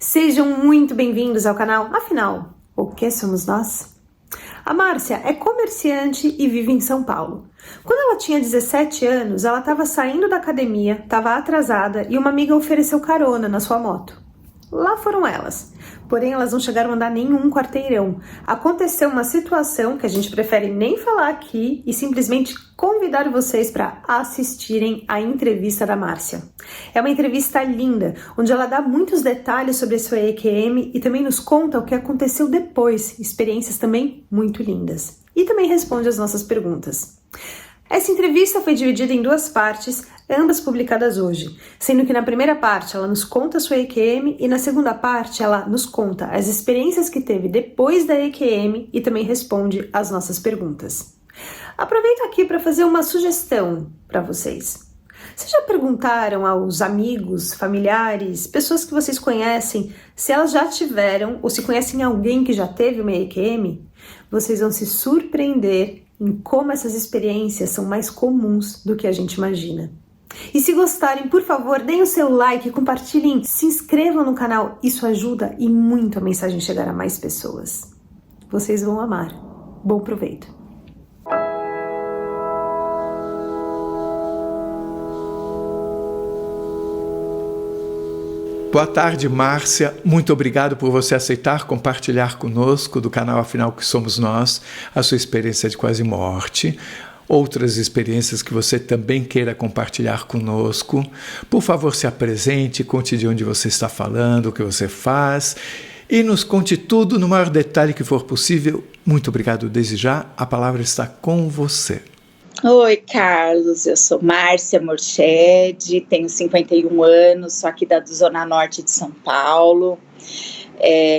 Sejam muito bem-vindos ao canal. Afinal, o que somos nós? A Márcia é comerciante e vive em São Paulo. Quando ela tinha 17 anos, ela estava saindo da academia, estava atrasada e uma amiga ofereceu carona na sua moto. Lá foram elas. Porém, elas não chegaram a andar nenhum quarteirão. Aconteceu uma situação que a gente prefere nem falar aqui e simplesmente convidar vocês para assistirem a entrevista da Márcia. É uma entrevista linda, onde ela dá muitos detalhes sobre a sua EQM e também nos conta o que aconteceu depois, experiências também muito lindas. E também responde as nossas perguntas. Essa entrevista foi dividida em duas partes, ambas publicadas hoje, sendo que na primeira parte ela nos conta a sua EQM e na segunda parte ela nos conta as experiências que teve depois da EQM e também responde as nossas perguntas. Aproveito aqui para fazer uma sugestão para vocês. Vocês já perguntaram aos amigos, familiares, pessoas que vocês conhecem, se elas já tiveram ou se conhecem alguém que já teve uma EQM? Vocês vão se surpreender em como essas experiências são mais comuns do que a gente imagina. E se gostarem, por favor, deem o seu like, compartilhem, se inscrevam no canal, isso ajuda e muito a mensagem chegar a mais pessoas. Vocês vão amar. Bom proveito! Boa tarde, Márcia. Muito obrigado por você aceitar compartilhar conosco do canal Afinal que Somos Nós a sua experiência de quase morte. Outras experiências que você também queira compartilhar conosco. Por favor, se apresente, conte de onde você está falando, o que você faz e nos conte tudo no maior detalhe que for possível. Muito obrigado desde já. A palavra está com você. Oi, Carlos, eu sou Márcia Morchedi, tenho 51 anos, sou aqui da Zona Norte de São Paulo,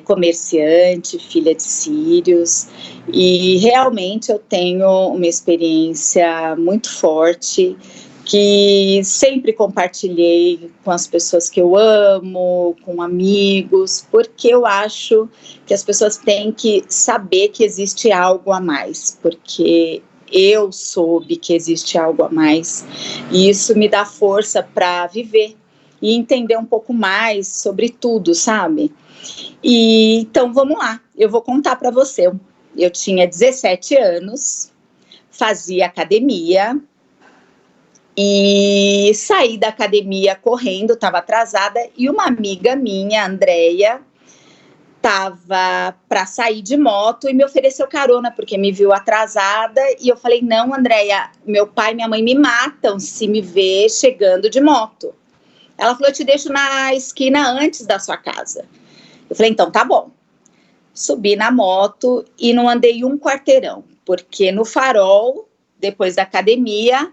comerciante, filha de sírios, e realmente eu tenho uma experiência muito forte que sempre compartilhei com as pessoas que eu amo, com amigos, porque eu acho que as pessoas têm que saber que existe algo a mais, porque eu soube que existe algo a mais e isso me dá força para viver e entender um pouco mais sobre tudo, sabe? E então vamos lá, eu vou contar para você. Eu tinha 17 anos, fazia academia e saí da academia correndo, estava atrasada e uma amiga minha, Andréia, estava para sair de moto e me ofereceu carona, porque me viu atrasada, e eu falei, não, Andréia, meu pai e minha mãe me matam se me ver chegando de moto. Ela falou, eu te deixo na esquina antes da sua casa. Eu falei, então tá bom. Subi na moto e não andei um quarteirão, porque no farol, depois da academia,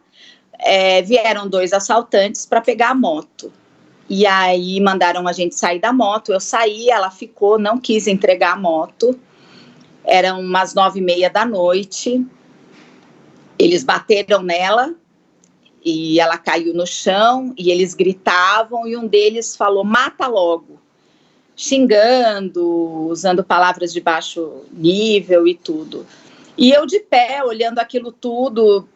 vieram 2 assaltantes para pegar a moto. E aí mandaram a gente sair da moto, eu saí, ela ficou, não quis entregar a moto, eram umas 9h30 da noite, eles bateram nela e ela caiu no chão e eles gritavam e um deles falou, mata logo, xingando, usando palavras de baixo nível e tudo. E eu de pé, olhando aquilo tudo,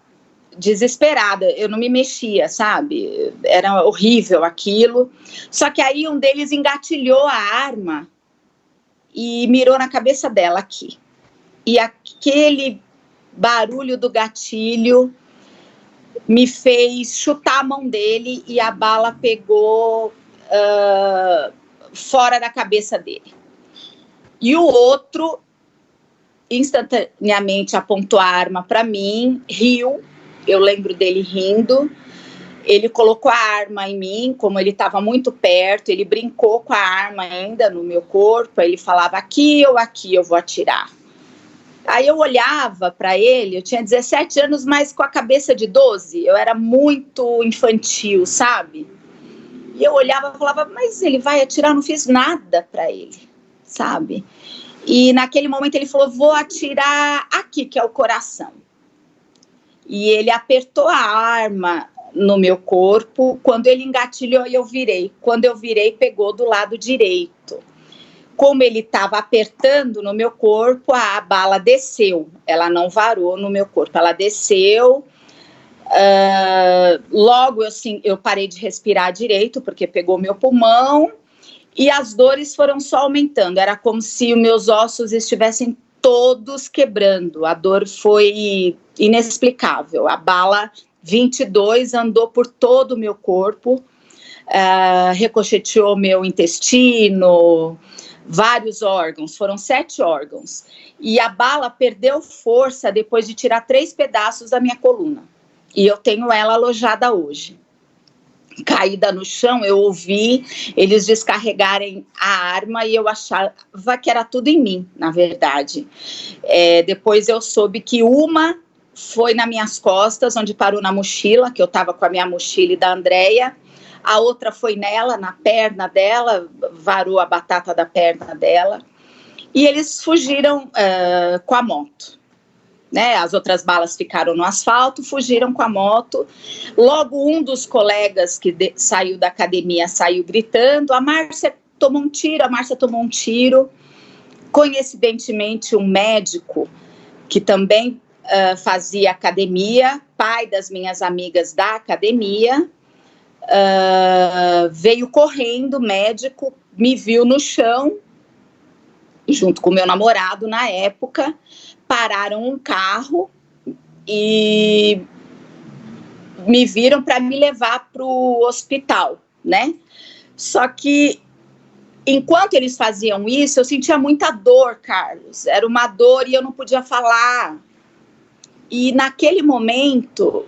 desesperada, eu não me mexia, sabe? Era horrível aquilo. Só que aí um deles engatilhou a arma e mirou na cabeça dela aqui. E aquele barulho do gatilho me fez chutar a mão dele e a bala pegou fora da cabeça dele. E o outro instantaneamente apontou a arma para mim, riu. Eu lembro dele rindo, ele colocou a arma em mim, como ele estava muito perto, ele brincou com a arma ainda no meu corpo, ele falava aqui ou aqui eu vou atirar. Aí eu olhava para ele, eu tinha 17 anos, mas com a cabeça de 12, eu era muito infantil, sabe? E eu olhava e falava, mas ele vai atirar, eu não fiz nada para ele, sabe? E naquele momento ele falou, vou atirar aqui, que é o coração. E ele apertou a arma no meu corpo, quando ele engatilhou eu virei. Quando eu virei, pegou do lado direito. Como ele estava apertando no meu corpo, a bala desceu. Ela não varou no meu corpo, ela desceu. Logo eu parei de respirar direito, porque pegou meu pulmão. E as dores foram só aumentando, era como se os meus ossos estivessem todos quebrando. A dor foi inexplicável. A bala 22 andou por todo o meu corpo, ricocheteou meu intestino, vários órgãos, foram 7 órgãos. E a bala perdeu força depois de tirar 3 pedaços da minha coluna. E eu tenho ela alojada hoje. Caída no chão, eu ouvi eles descarregarem a arma e eu achava que era tudo em mim, na verdade. Depois eu soube que uma foi nas minhas costas, onde parou na mochila, que eu estava com a minha mochila e da Andréia. A outra foi nela, na perna dela, varou a batata da perna dela. E eles fugiram com a moto. Né, as outras balas ficaram no asfalto, fugiram com a moto. Logo, um dos colegas que saiu da academia saiu gritando: a Márcia tomou um tiro. Coincidentemente, um médico que também fazia academia, pai das minhas amigas da academia, veio correndo, médico, me viu no chão, junto com meu namorado na época. Pararam um carro e me viram para me levar para o hospital, né? Só que, enquanto eles faziam isso, eu sentia muita dor, Carlos. Era uma dor e eu não podia falar. E naquele momento,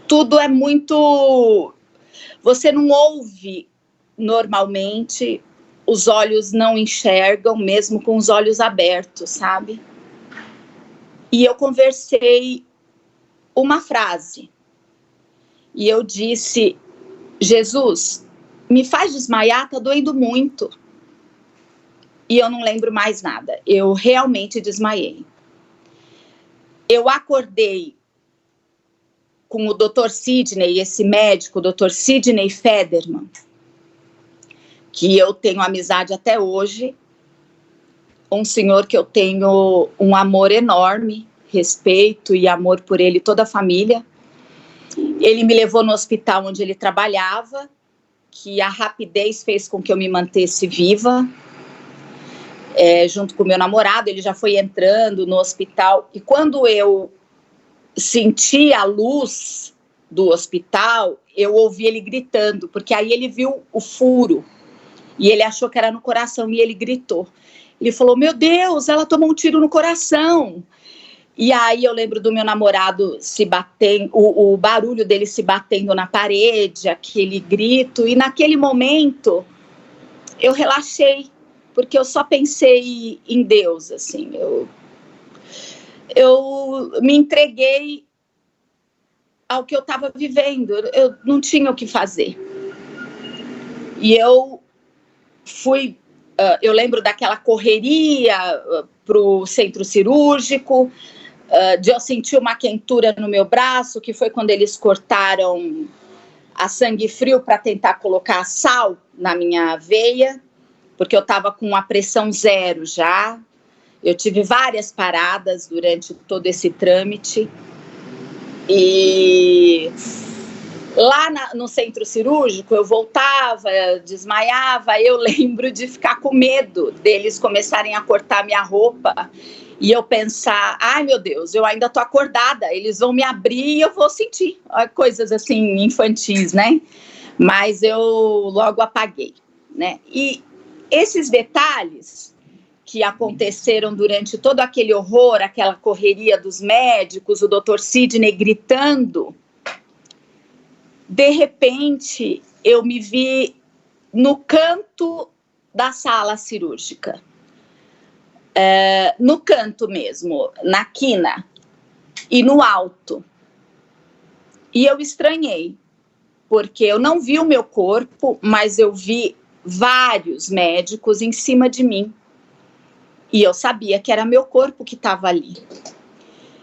tudo é muito... Você não ouve normalmente, os olhos não enxergam, mesmo com os olhos abertos, sabe? E eu conversei uma frase. E eu disse: Jesus, me faz desmaiar, tá doendo muito. E eu não lembro mais nada. Eu realmente desmaiei. Eu acordei com o Dr. Sidney, esse médico, o Dr. Sidney Federman, que eu tenho amizade até hoje. Um senhor que eu tenho um amor enorme, respeito e amor por ele e toda a família. Ele me levou no hospital onde ele trabalhava, que a rapidez fez com que eu me mantesse viva, junto com o meu namorado. Ele já foi entrando no hospital, e quando eu senti a luz do hospital, eu ouvi ele gritando, porque aí ele viu o furo, e ele achou que era no coração, e ele gritou. Ele falou: meu Deus, ela tomou um tiro no coração. E aí eu lembro do meu namorado se batendo, o barulho dele se batendo na parede, aquele grito. E naquele momento eu relaxei, porque eu só pensei em Deus, assim. Eu me entreguei ao que eu estava vivendo. Eu não tinha o que fazer. E eu fui... eu lembro daquela correria para o centro cirúrgico, de eu sentir uma quentura no meu braço, que foi quando eles cortaram a sangue frio para tentar colocar sal na minha veia, porque eu estava com a pressão 0 já. Eu tive várias paradas durante todo esse trâmite. E... lá no centro cirúrgico, eu voltava, desmaiava. Eu lembro de ficar com medo deles começarem a cortar minha roupa e eu pensar: ai meu Deus, eu ainda tô acordada, eles vão me abrir e eu vou sentir. Coisas assim infantis, né? Mas eu logo apaguei, né? E esses detalhes que aconteceram durante todo aquele horror, aquela correria dos médicos, o Dr. Sidney gritando... De repente, eu me vi no canto da sala cirúrgica. No canto mesmo, na quina e no alto. E eu estranhei, porque eu não vi o meu corpo, mas eu vi vários médicos em cima de mim. E eu sabia que era meu corpo que estava ali.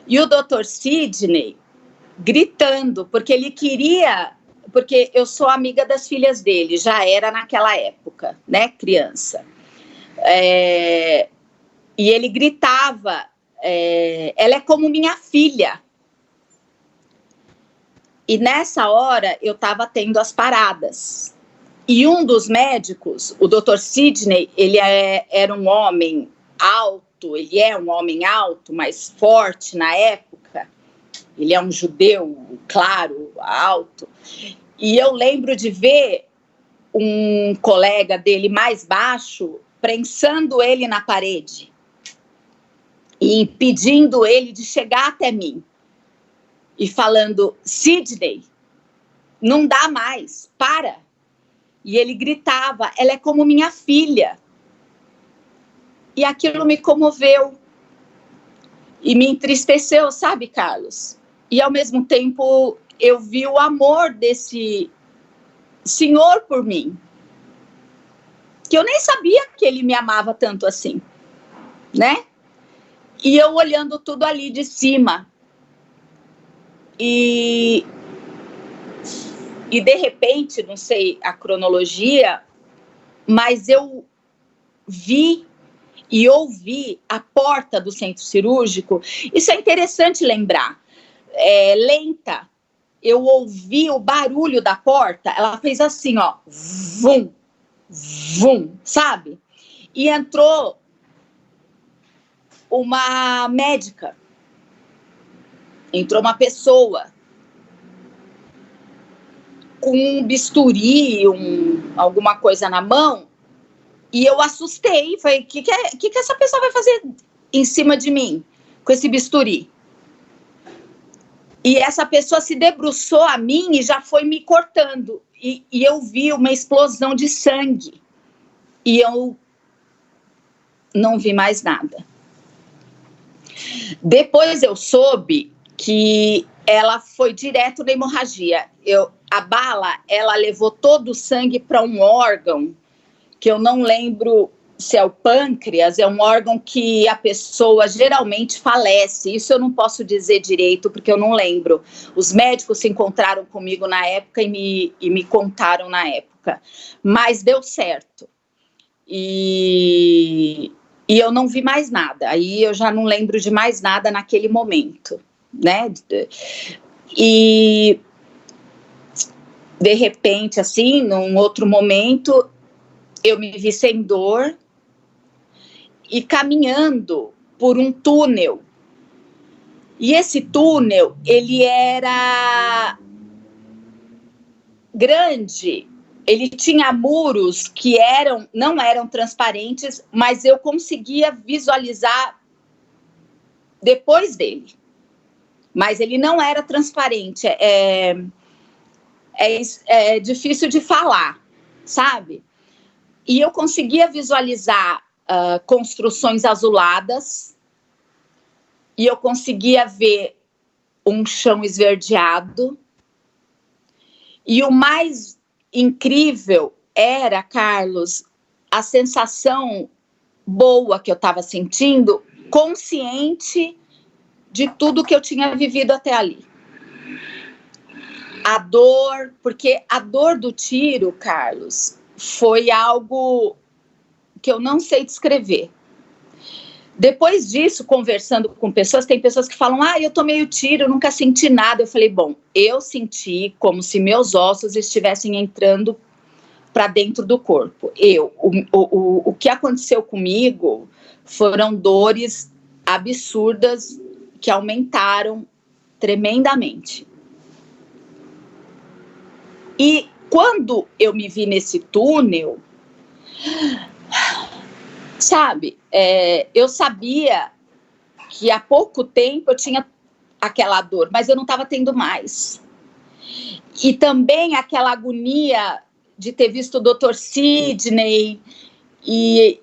E o Dr. Sidney... gritando, porque ele queria, porque eu sou amiga das filhas dele, já era naquela época, né, criança. E ele gritava, ela é como minha filha. E nessa hora eu estava tendo as paradas. E um dos médicos, o Dr. Sidney, ele era um homem alto, ele é um homem alto, mas forte na época. Ele é um judeu, claro, alto. E eu lembro de ver um colega dele mais baixo prensando ele na parede e impedindo ele de chegar até mim. E falando, Sidney, não dá mais, para. E ele gritava, ela é como minha filha. E aquilo me comoveu e me entristeceu, sabe, Carlos? E ao mesmo tempo eu vi o amor desse senhor por mim, que eu nem sabia que ele me amava tanto assim, né? E eu olhando tudo ali de cima. E de repente, não sei a cronologia, mas eu vi e ouvi a porta do centro cirúrgico. Isso é interessante lembrar. Lenta. Eu ouvi o barulho da porta. Ela fez assim, ó, vum, vum, sabe? E entrou uma médica. Entrou uma pessoa com um bisturi, alguma coisa na mão, e eu assustei. Falei, o que essa pessoa vai fazer em cima de mim com esse bisturi? E essa pessoa se debruçou a mim e já foi me cortando. E eu vi uma explosão de sangue. E eu não vi mais nada. Depois eu soube que ela foi direto na hemorragia. A bala, ela levou todo o sangue para um órgão, que eu não lembro se é o pâncreas, é um órgão que a pessoa geralmente falece. Isso eu não posso dizer direito, porque eu não lembro. Os médicos se encontraram comigo na época e me contaram na época. Mas deu certo. E eu não vi mais nada. Aí eu já não lembro de mais nada naquele momento, né? E de repente, assim, num outro momento, eu me vi sem dor e caminhando por um túnel. E esse túnel, ele era grande, ele tinha muros que não eram transparentes, mas eu conseguia visualizar depois dele. Mas ele não era transparente, é difícil de falar, sabe? E eu conseguia visualizar construções azuladas, e eu conseguia ver um chão esverdeado. E o mais incrível era, Carlos, a sensação boa que eu estava sentindo, consciente de tudo que eu tinha vivido até ali. A dor, porque a dor do tiro, Carlos, foi algo que eu não sei descrever. Depois disso, conversando com pessoas, tem pessoas que falam, eu tomei o tiro, eu nunca senti nada. Eu falei, bom, eu senti como se meus ossos estivessem entrando para dentro do corpo. O que aconteceu comigo foram dores absurdas que aumentaram tremendamente. E quando eu me vi nesse túnel, sabe, eu sabia que há pouco tempo eu tinha aquela dor, mas eu não estava tendo mais. E também aquela agonia de ter visto o Dr. Sidney e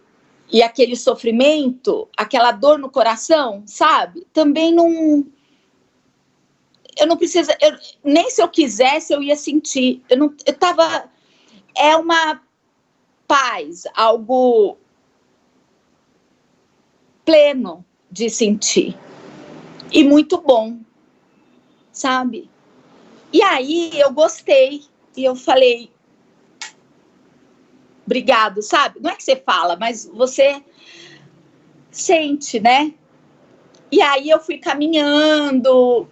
aquele sofrimento, aquela dor no coração, sabe? Também não... Eu não precisa... nem se eu quisesse, eu ia sentir. Eu estava... É uma paz, algo pleno de sentir. E muito bom, sabe? E aí eu gostei. E eu falei... Obrigado, sabe? Não é que você fala, mas você sente, né? E aí eu fui caminhando,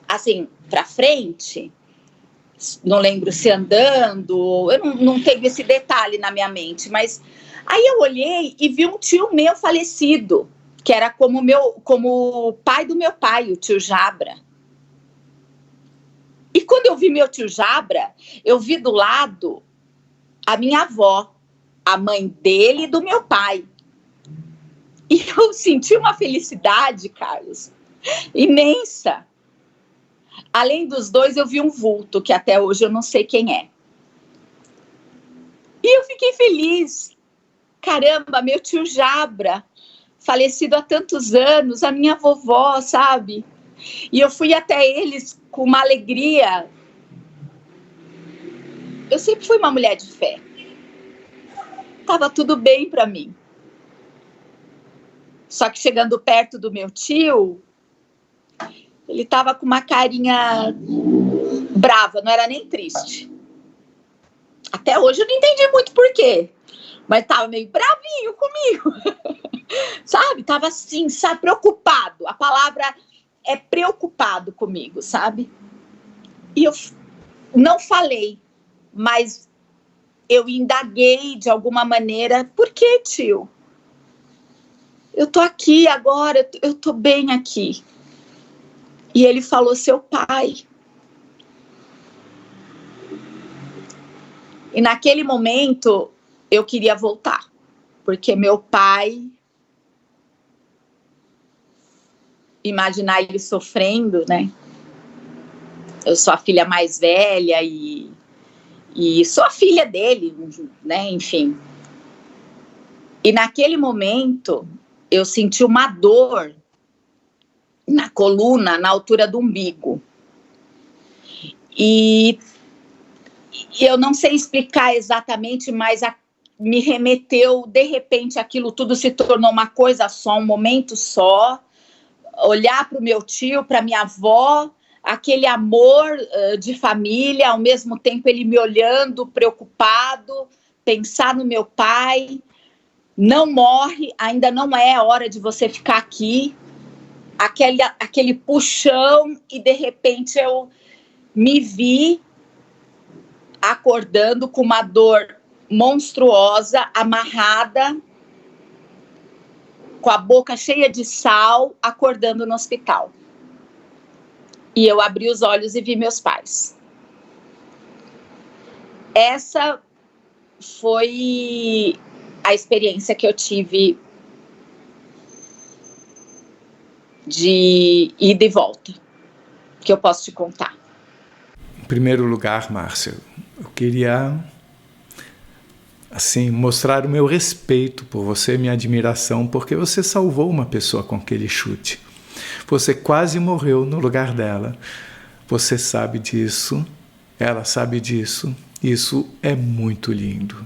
assim, para frente, não lembro se andando, eu não tenho esse detalhe na minha mente, mas aí eu olhei e vi um tio meu falecido, que era como o pai do meu pai, o tio Jabra. E quando eu vi meu tio Jabra, eu vi do lado a minha avó, a mãe dele e do meu pai. E eu senti uma felicidade, Carlos, imensa. Além dos dois, eu vi um vulto, que até hoje eu não sei quem é. E eu fiquei feliz. Caramba, meu tio Jabra, falecido há tantos anos, a minha vovó, sabe? E eu fui até eles com uma alegria. Eu sempre fui uma mulher de fé. Tava tudo bem para mim. Só que chegando perto do meu tio, ele tava com uma carinha brava, não era nem triste. Até hoje eu não entendi muito por quê, mas tava meio bravinho comigo. Sabe? Tava assim, sabe, preocupado. A palavra é preocupado comigo, sabe? E eu não falei, mas eu indaguei de alguma maneira. Por que, tio? Eu tô aqui agora, eu tô bem aqui. E ele falou, seu pai. E naquele momento, eu queria voltar. Porque meu pai... Imaginar ele sofrendo, né? Eu sou a filha mais velha e sou a filha dele, né? Enfim. E naquele momento, eu senti uma dor na coluna, na altura do umbigo. E eu não sei explicar exatamente, mas me remeteu, de repente, aquilo tudo se tornou uma coisa só, um momento só. Olhar para o meu tio, para minha avó, aquele amor de família, ao mesmo tempo ele me olhando, preocupado, pensar no meu pai, não morre, ainda não é a hora de você ficar aqui, aquele puxão, e de repente eu me vi acordando com uma dor monstruosa, amarrada, com a boca cheia de sal, acordando no hospital. E eu abri os olhos e vi meus pais. Essa foi a experiência que eu tive de ida e volta, que eu posso te contar. Em primeiro lugar, Márcia, eu queria assim, mostrar o meu respeito por você, minha admiração, porque você salvou uma pessoa com aquele chute. Você quase morreu no lugar dela. Você sabe disso, ela sabe disso. Isso é muito lindo.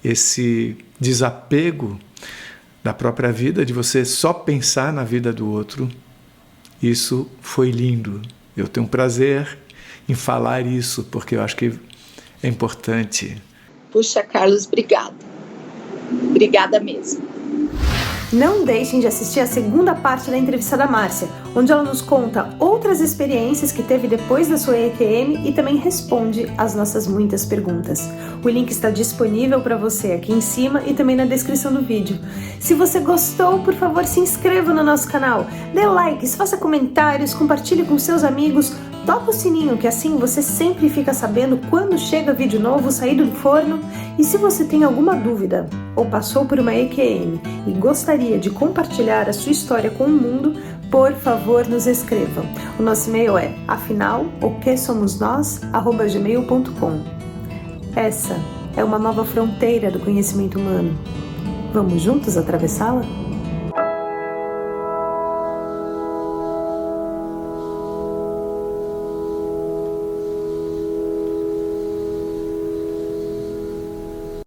Esse desapego da própria vida, de você só pensar na vida do outro, isso foi lindo. Eu tenho prazer em falar isso, porque eu acho que é importante. Puxa, Carlos, obrigada. Obrigada mesmo. Não deixem de assistir a segunda parte da entrevista da Márcia, onde ela nos conta outras experiências que teve depois da sua EQM e também responde às nossas muitas perguntas. O link está disponível para você aqui em cima e também na descrição do vídeo. Se você gostou, por favor, se inscreva no nosso canal, dê likes, faça comentários, compartilhe com seus amigos, toca o sininho que assim você sempre fica sabendo quando chega vídeo novo saído do forno. E se você tem alguma dúvida ou passou por uma EQM e gostaria de compartilhar a sua história com o mundo, por favor, nos escreva. O nosso e-mail é afinal.oquesomosnós@gmail.com. Essa é uma nova fronteira do conhecimento humano. Vamos juntos atravessá-la?